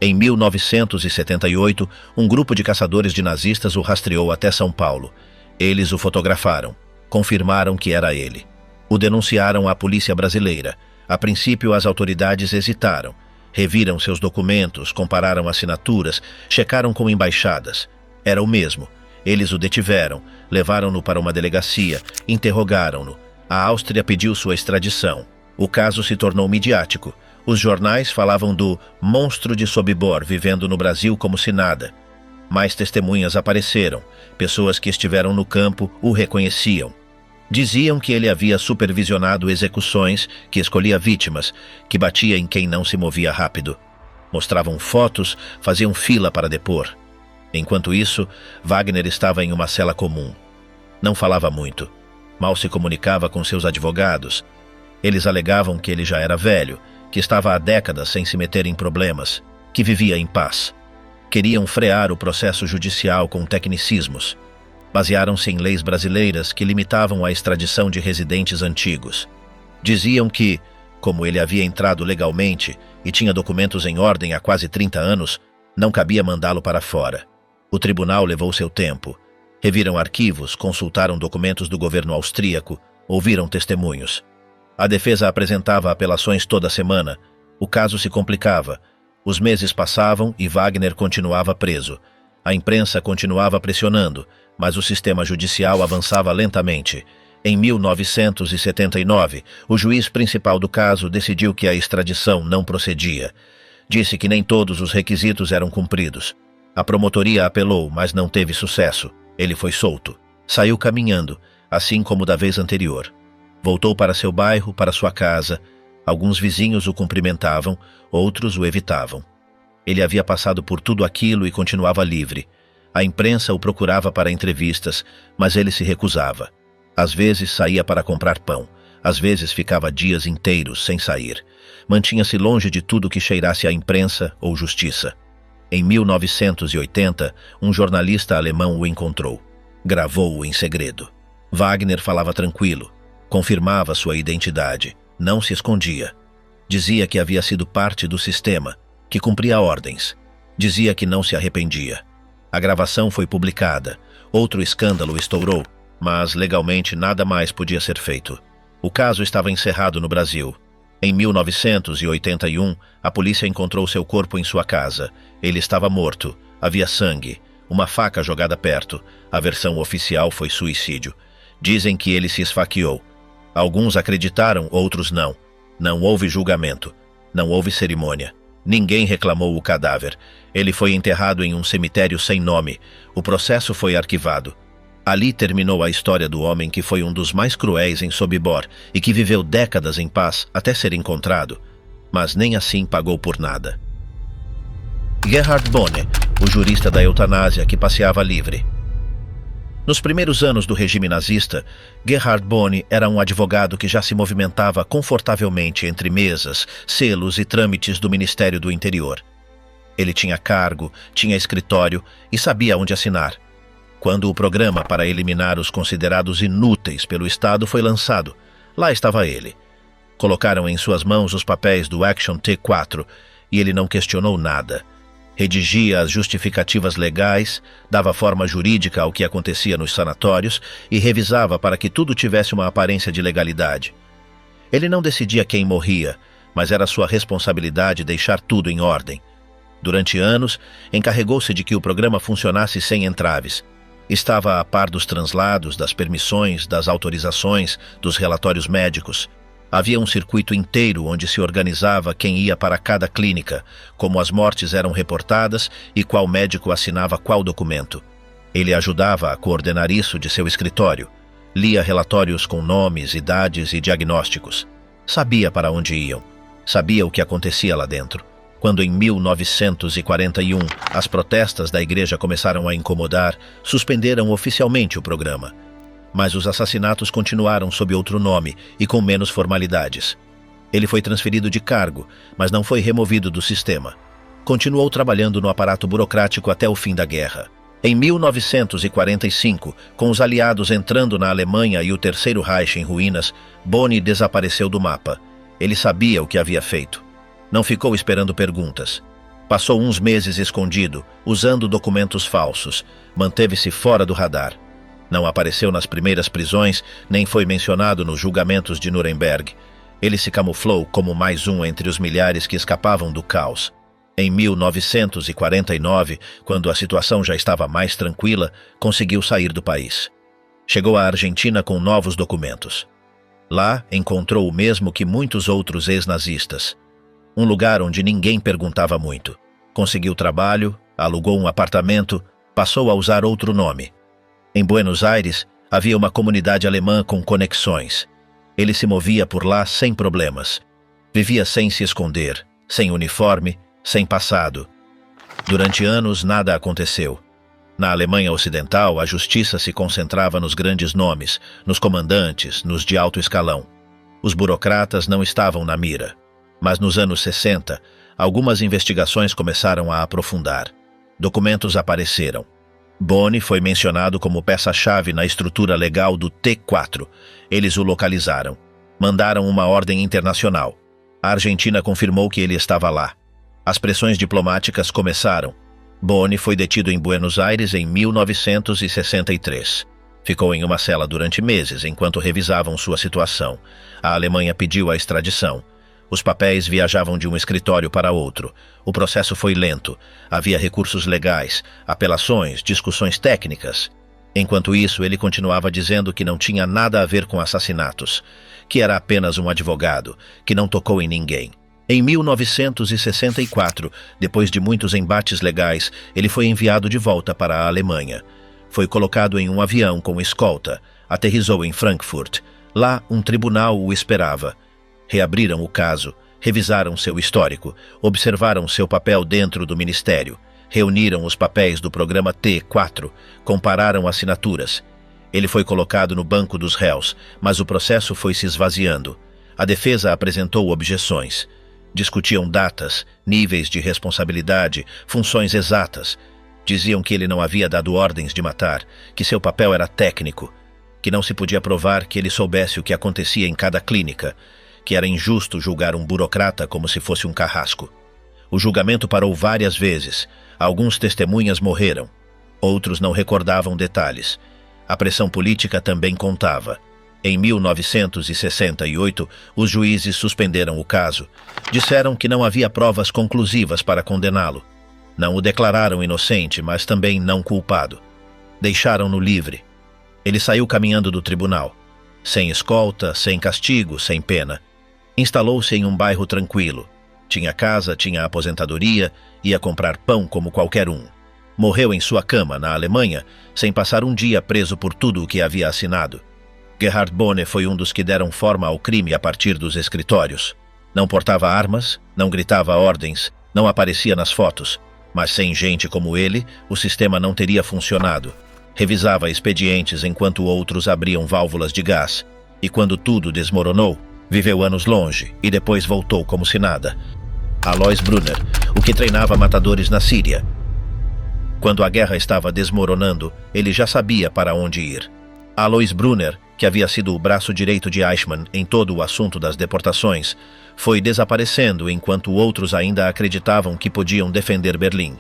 Em 1978, um grupo de caçadores de nazistas o rastreou até São Paulo. Eles o fotografaram. Confirmaram que era ele. O denunciaram à polícia brasileira. A princípio, as autoridades hesitaram. Reviram seus documentos, compararam assinaturas, checaram com embaixadas. Era o mesmo. Eles o detiveram, levaram-no para uma delegacia, interrogaram-no. A Áustria pediu sua extradição. O caso se tornou midiático. Os jornais falavam do monstro de Sobibor vivendo no Brasil como se nada. Mais testemunhas apareceram. Pessoas que estiveram no campo o reconheciam. Diziam que ele havia supervisionado execuções, que escolhia vítimas, que batia em quem não se movia rápido. Mostravam fotos, faziam fila para depor. Enquanto isso, Wagner estava em uma cela comum. Não falava muito. Mal se comunicava com seus advogados. Eles alegavam que ele já era velho, que estava há décadas sem se meter em problemas, que vivia em paz. Queriam frear o processo judicial com tecnicismos. Basearam-se em leis brasileiras que limitavam a extradição de residentes antigos. Diziam que, como ele havia entrado legalmente e tinha documentos em ordem há quase 30 anos, não cabia mandá-lo para fora. O tribunal levou seu tempo. Reviram arquivos, consultaram documentos do governo austríaco, ouviram testemunhos. A defesa apresentava apelações toda semana. O caso se complicava. Os meses passavam e Wagner continuava preso. A imprensa continuava pressionando, mas o sistema judicial avançava lentamente. Em 1979, o juiz principal do caso decidiu que a extradição não procedia. Disse que nem todos os requisitos eram cumpridos. A promotoria apelou, mas não teve sucesso. Ele foi solto. Saiu caminhando, assim como da vez anterior. Voltou para seu bairro, para sua casa. Alguns vizinhos o cumprimentavam, outros o evitavam. Ele havia passado por tudo aquilo e continuava livre. A imprensa o procurava para entrevistas, mas ele se recusava. Às vezes saía para comprar pão, às vezes ficava dias inteiros sem sair. Mantinha-se longe de tudo que cheirasse a imprensa ou justiça. Em 1980, um jornalista alemão o encontrou. Gravou-o em segredo. Wagner falava tranquilo, confirmava sua identidade, não se escondia. Dizia que havia sido parte do sistema, que cumpria ordens. Dizia que não se arrependia. A gravação foi publicada. Outro escândalo estourou, mas legalmente nada mais podia ser feito. O caso estava encerrado no Brasil. Em 1981, a polícia encontrou seu corpo em sua casa. Ele estava morto. Havia sangue. uma faca jogada perto. A versão oficial foi suicídio. Dizem que ele se esfaqueou. Alguns acreditaram, outros não. Não houve julgamento. Não houve cerimônia. Ninguém reclamou o cadáver. Ele foi enterrado em um cemitério sem nome. O processo foi arquivado. Ali terminou a história do homem que foi um dos mais cruéis em Sobibor e que viveu décadas em paz até ser encontrado. Mas nem assim pagou por nada. Gerhard Bonne, o jurista da eutanásia que passeava livre. Nos primeiros anos do regime nazista, Gerhard Bonne era um advogado que já se movimentava confortavelmente entre mesas, selos e trâmites do Ministério do Interior. Ele tinha cargo, tinha escritório e sabia onde assinar. Quando o programa para eliminar os considerados inúteis pelo Estado foi lançado, lá estava ele. Colocaram em suas mãos os papéis do Action T4 e ele não questionou nada. Redigia as justificativas legais, dava forma jurídica ao que acontecia nos sanatórios e revisava para que tudo tivesse uma aparência de legalidade. Ele não decidia quem morria, mas era sua responsabilidade deixar tudo em ordem. Durante anos, encarregou-se de que o programa funcionasse sem entraves. Estava a par dos translados, das permissões, das autorizações, dos relatórios médicos. Havia um circuito inteiro onde se organizava quem ia para cada clínica, como as mortes eram reportadas e qual médico assinava qual documento. Ele ajudava a coordenar isso de seu escritório. Lia relatórios com nomes, idades e diagnósticos. Sabia para onde iam. Sabia o que acontecia lá dentro. Quando em 1941 as protestas da igreja começaram a incomodar, suspenderam oficialmente o programa. Mas os assassinatos continuaram sob outro nome e com menos formalidades. Ele foi transferido de cargo, mas não foi removido do sistema. Continuou trabalhando no aparato burocrático até o fim da guerra. Em 1945, com os aliados entrando na Alemanha e o Terceiro Reich em ruínas, Bonne desapareceu do mapa. Ele sabia o que havia feito. Não ficou esperando perguntas. Passou uns meses escondido, usando documentos falsos. Manteve-se fora do radar. Não apareceu nas primeiras prisões, nem foi mencionado nos julgamentos de Nuremberg. Ele se camuflou como mais um entre os milhares que escapavam do caos. Em 1949, quando a situação já estava mais tranquila, conseguiu sair do país. Chegou à Argentina com novos documentos. Lá, encontrou o mesmo que muitos outros ex-nazistas. Um lugar onde ninguém perguntava muito. Conseguiu trabalho, alugou um apartamento, passou a usar outro nome. Em Buenos Aires, havia uma comunidade alemã com conexões. Ele se movia por lá sem problemas. Vivia sem se esconder, sem uniforme, sem passado. Durante anos, nada aconteceu. Na Alemanha Ocidental, a justiça se concentrava nos grandes nomes, nos comandantes, nos de alto escalão. Os burocratas não estavam na mira. Mas nos anos 60, algumas investigações começaram a aprofundar. Documentos apareceram. Bonne foi mencionado como peça-chave na estrutura legal do T4. Eles o localizaram. Mandaram uma ordem internacional. A Argentina confirmou que ele estava lá. As pressões diplomáticas começaram. Bonne foi detido em Buenos Aires em 1963. Ficou em uma cela durante meses enquanto revisavam sua situação. A Alemanha pediu a extradição. Os papéis viajavam de um escritório para outro. O processo foi lento. Havia recursos legais, apelações, discussões técnicas. Enquanto isso, ele continuava dizendo que não tinha nada a ver com assassinatos, que era apenas um advogado, que não tocou em ninguém. Em 1964, depois de muitos embates legais, ele foi enviado de volta para a Alemanha. Foi colocado em um avião com escolta. Aterrissou em Frankfurt. Lá, um tribunal o esperava. Reabriram o caso, revisaram seu histórico, observaram seu papel dentro do ministério, reuniram os papéis do programa T4, compararam assinaturas. Ele foi colocado no banco dos réus, mas o processo foi se esvaziando. A defesa apresentou objeções. Discutiam datas, níveis de responsabilidade, funções exatas. Diziam que ele não havia dado ordens de matar, que seu papel era técnico, que não se podia provar que ele soubesse o que acontecia em cada clínica, que era injusto julgar um burocrata como se fosse um carrasco. O julgamento parou várias vezes. Alguns testemunhas morreram. Outros não recordavam detalhes. A pressão política também contava. Em 1968, os juízes suspenderam o caso. Disseram que não havia provas conclusivas para condená-lo. Não o declararam inocente, mas também não culpado. Deixaram-no livre. Ele saiu caminhando do tribunal, sem escolta, sem castigo, sem pena. Instalou-se em um bairro tranquilo. Tinha casa, tinha aposentadoria, ia comprar pão como qualquer um. Morreu em sua cama, na Alemanha, sem passar um dia preso por tudo o que havia assinado. Gerhard Bonner foi um dos que deram forma ao crime a partir dos escritórios. Não portava armas, não gritava ordens, não aparecia nas fotos. Mas sem gente como ele, o sistema não teria funcionado. Revisava expedientes enquanto outros abriam válvulas de gás. E quando tudo desmoronou, viveu anos longe e depois voltou como se nada. Alois Brunner, o que treinava matadores na Síria. Quando a guerra estava desmoronando, ele já sabia para onde ir. Alois Brunner, que havia sido o braço direito de Eichmann em todo o assunto das deportações, foi desaparecendo enquanto outros ainda acreditavam que podiam defender Berlim.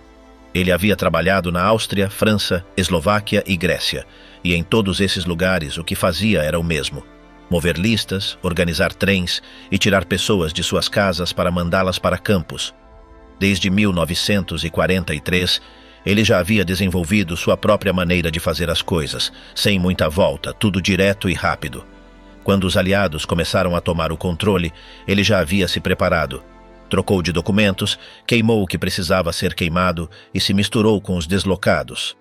Ele havia trabalhado na Áustria, França, Eslováquia e Grécia, e em todos esses lugares o que fazia era o mesmo: mover listas, organizar trens e tirar pessoas de suas casas para mandá-las para campos. Desde 1943, ele já havia desenvolvido sua própria maneira de fazer as coisas, sem muita volta, tudo direto e rápido. Quando os aliados começaram a tomar o controle, ele já havia se preparado. Trocou de documentos, queimou o que precisava ser queimado e se misturou com os deslocados.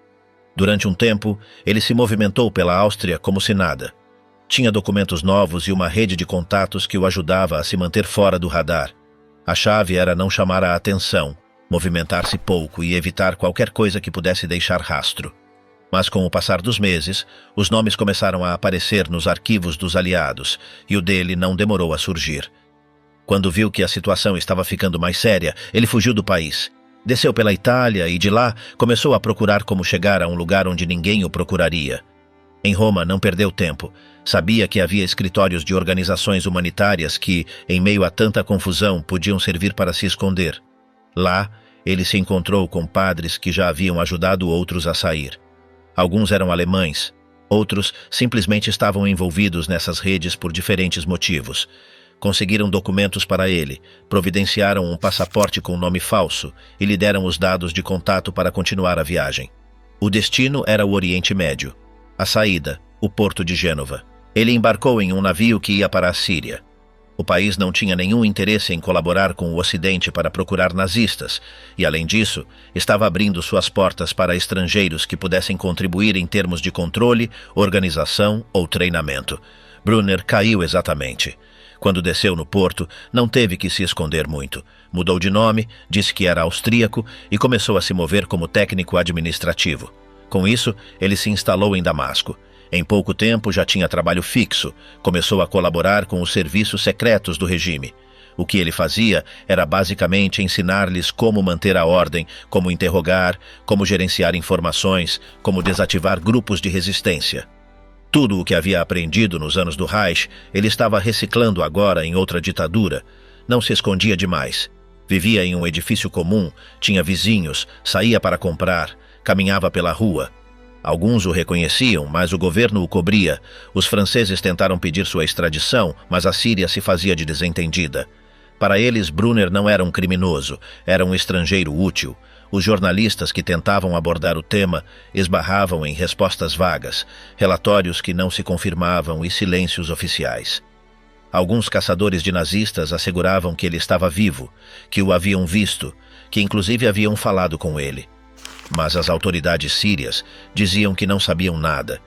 Durante um tempo, ele se movimentou pela Áustria como se nada. Tinha documentos novos e uma rede de contatos que o ajudava a se manter fora do radar. A chave era não chamar a atenção, movimentar-se pouco e evitar qualquer coisa que pudesse deixar rastro. Mas com o passar dos meses, os nomes começaram a aparecer nos arquivos dos aliados e o dele não demorou a surgir. Quando viu que a situação estava ficando mais séria, ele fugiu do país. Desceu pela Itália e de lá começou a procurar como chegar a um lugar onde ninguém o procuraria. Em Roma não perdeu tempo. Sabia que havia escritórios de organizações humanitárias que, em meio a tanta confusão, podiam servir para se esconder. Lá, ele se encontrou com padres que já haviam ajudado outros a sair. Alguns eram alemães, outros simplesmente estavam envolvidos nessas redes por diferentes motivos. Conseguiram documentos para ele, providenciaram um passaporte com nome falso e lhe deram os dados de contato para continuar a viagem. O destino era o Oriente Médio. A saída, o porto de Gênova. Ele embarcou em um navio que ia para a Síria. O país não tinha nenhum interesse em colaborar com o Ocidente para procurar nazistas e, além disso, estava abrindo suas portas para estrangeiros que pudessem contribuir em termos de controle, organização ou treinamento. Brunner caiu exatamente. Quando desceu no porto, não teve que se esconder muito. Mudou de nome, disse que era austríaco e começou a se mover como técnico administrativo. Com isso, ele se instalou em Damasco. Em pouco tempo já tinha trabalho fixo, começou a colaborar com os serviços secretos do regime. O que ele fazia era basicamente ensinar-lhes como manter a ordem, como interrogar, como gerenciar informações, como desativar grupos de resistência. Tudo o que havia aprendido nos anos do Reich, ele estava reciclando agora em outra ditadura. Não se escondia demais. Vivia em um edifício comum, tinha vizinhos, saía para comprar, caminhava pela rua. Alguns o reconheciam, mas o governo o cobria. Os franceses tentaram pedir sua extradição, mas a Síria se fazia de desentendida. Para eles, Brunner não era um criminoso, era um estrangeiro útil. Os jornalistas que tentavam abordar o tema esbarravam em respostas vagas, relatórios que não se confirmavam e silêncios oficiais. Alguns caçadores de nazistas asseguravam que ele estava vivo, que o haviam visto, que inclusive haviam falado com ele. Mas as autoridades sírias diziam que não sabiam nada.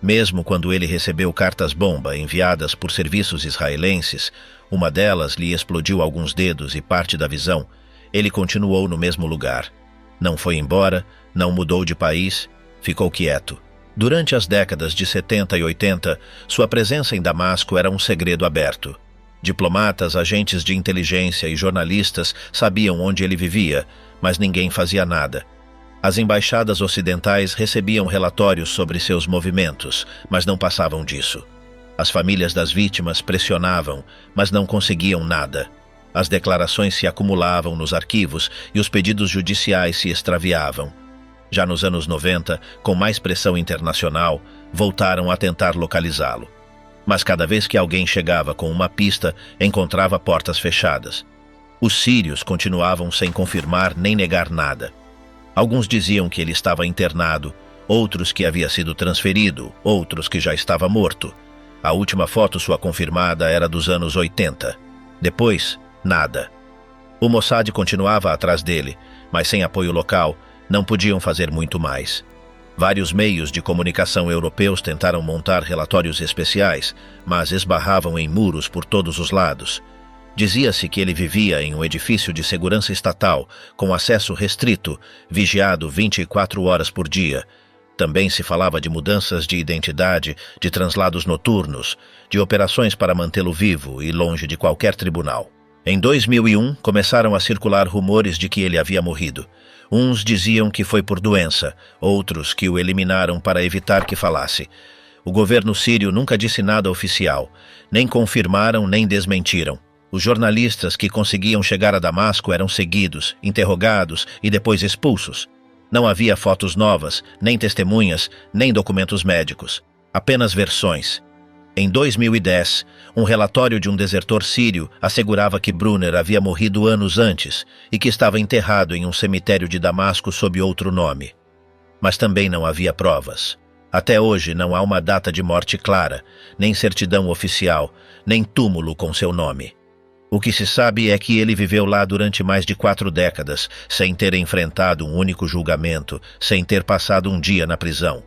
Mesmo quando ele recebeu cartas-bomba enviadas por serviços israelenses, uma delas lhe explodiu alguns dedos e parte da visão, ele continuou no mesmo lugar. Não foi embora, não mudou de país, ficou quieto. Durante as décadas de 70 e 80, sua presença em Damasco era um segredo aberto. Diplomatas, agentes de inteligência e jornalistas sabiam onde ele vivia, mas ninguém fazia nada. As embaixadas ocidentais recebiam relatórios sobre seus movimentos, mas não passavam disso. As famílias das vítimas pressionavam, mas não conseguiam nada. As declarações se acumulavam nos arquivos e os pedidos judiciais se extraviavam. Já nos anos 90, com mais pressão internacional, voltaram a tentar localizá-lo. Mas cada vez que alguém chegava com uma pista, encontrava portas fechadas. Os sírios continuavam sem confirmar nem negar nada. Alguns diziam que ele estava internado, outros que havia sido transferido, outros que já estava morto. A última foto sua confirmada era dos anos 80. Depois, nada. O Mossad continuava atrás dele, mas sem apoio local, não podiam fazer muito mais. Vários meios de comunicação europeus tentaram montar relatórios especiais, mas esbarravam em muros por todos os lados. Dizia-se que ele vivia em um edifício de segurança estatal, com acesso restrito, vigiado 24 horas por dia. Também se falava de mudanças de identidade, de translados noturnos, de operações para mantê-lo vivo e longe de qualquer tribunal. Em 2001, começaram a circular rumores de que ele havia morrido. Uns diziam que foi por doença, outros que o eliminaram para evitar que falasse. O governo sírio nunca disse nada oficial, nem confirmaram nem desmentiram. Os jornalistas que conseguiam chegar a Damasco eram seguidos, interrogados e depois expulsos. Não havia fotos novas, nem testemunhas, nem documentos médicos. Apenas versões. Em 2010, um relatório de um desertor sírio assegurava que Brunner havia morrido anos antes e que estava enterrado em um cemitério de Damasco sob outro nome. Mas também não havia provas. Até hoje não há uma data de morte clara, nem certidão oficial, nem túmulo com seu nome. O que se sabe é que ele viveu lá durante mais de 4 décadas, sem ter enfrentado um único julgamento, sem ter passado um dia na prisão.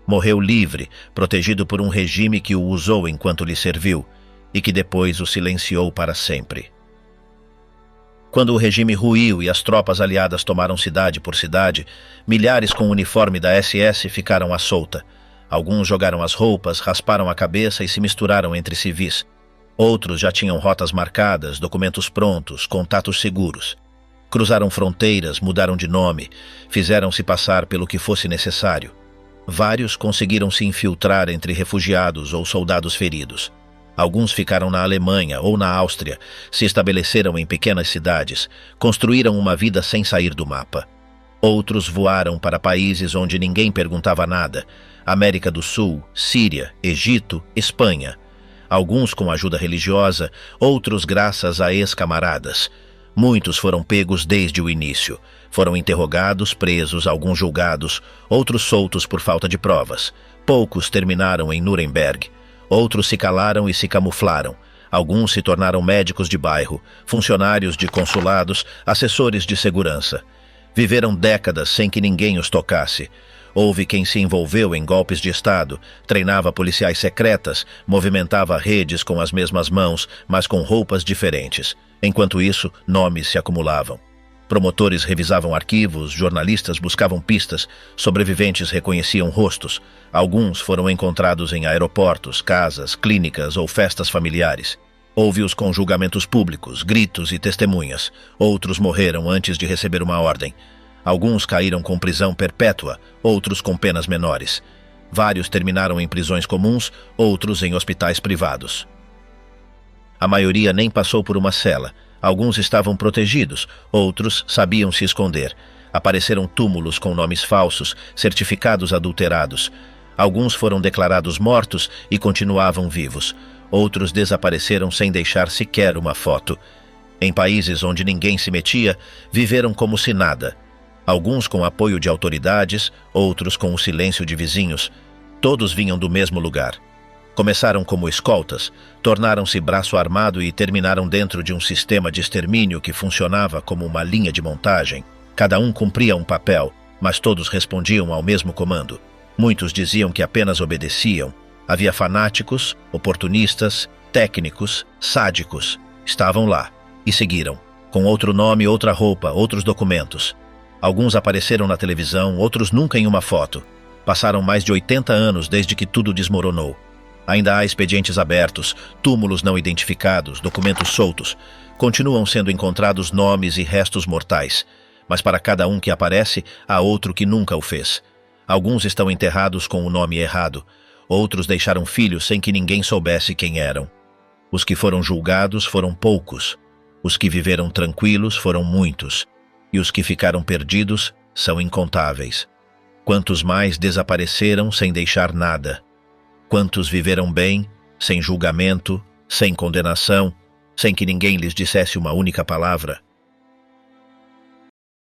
Morreu livre, protegido por um regime que o usou enquanto lhe serviu e que depois o silenciou para sempre. Quando o regime ruiu e as tropas aliadas tomaram cidade por cidade, milhares com o uniforme da SS ficaram à solta. Alguns jogaram as roupas, rasparam a cabeça e se misturaram entre civis. Outros já tinham rotas marcadas, documentos prontos, contatos seguros. Cruzaram fronteiras, mudaram de nome, fizeram-se passar pelo que fosse necessário. Vários conseguiram se infiltrar entre refugiados ou soldados feridos. Alguns ficaram na Alemanha ou na Áustria, se estabeleceram em pequenas cidades, construíram uma vida sem sair do mapa. Outros voaram para países onde ninguém perguntava nada: América do Sul, Síria, Egito, Espanha. Alguns com ajuda religiosa, outros graças a ex-camaradas. Muitos foram pegos desde o início. Foram interrogados, presos, alguns julgados, outros soltos por falta de provas. Poucos terminaram em Nuremberg. Outros se calaram e se camuflaram. Alguns se tornaram médicos de bairro, funcionários de consulados, assessores de segurança. Viveram décadas sem que ninguém os tocasse. Houve quem se envolveu em golpes de Estado, treinava policiais secretas, movimentava redes com as mesmas mãos, mas com roupas diferentes. Enquanto isso, nomes se acumulavam. Promotores revisavam arquivos, jornalistas buscavam pistas, sobreviventes reconheciam rostos. Alguns foram encontrados em aeroportos, casas, clínicas ou festas familiares. Houve-os com julgamentos públicos, gritos e testemunhas. Outros morreram antes de receber uma ordem. Alguns caíram com prisão perpétua, outros com penas menores. Vários terminaram em prisões comuns, outros em hospitais privados. A maioria nem passou por uma cela. Alguns estavam protegidos, outros sabiam se esconder. Apareceram túmulos com nomes falsos, certificados adulterados. Alguns foram declarados mortos e continuavam vivos. Outros desapareceram sem deixar sequer uma foto. Em países onde ninguém se metia, viveram como se nada. Alguns com apoio de autoridades, outros com o silêncio de vizinhos. Todos vinham do mesmo lugar. Começaram como escoltas, tornaram-se braço armado e terminaram dentro de um sistema de extermínio que funcionava como uma linha de montagem. Cada um cumpria um papel, mas todos respondiam ao mesmo comando. Muitos diziam que apenas obedeciam. Havia fanáticos, oportunistas, técnicos, sádicos. Estavam lá e seguiram, com outro nome, outra roupa, outros documentos. Alguns apareceram na televisão, outros nunca em uma foto. Passaram mais de 80 anos desde que tudo desmoronou. Ainda há expedientes abertos, túmulos não identificados, documentos soltos. Continuam sendo encontrados nomes e restos mortais. Mas para cada um que aparece, há outro que nunca o fez. Alguns estão enterrados com o nome errado. Outros deixaram filhos sem que ninguém soubesse quem eram. Os que foram julgados foram poucos. Os que viveram tranquilos foram muitos. E os que ficaram perdidos são incontáveis. Quantos mais desapareceram sem deixar nada? Quantos viveram bem, sem julgamento, sem condenação, sem que ninguém lhes dissesse uma única palavra?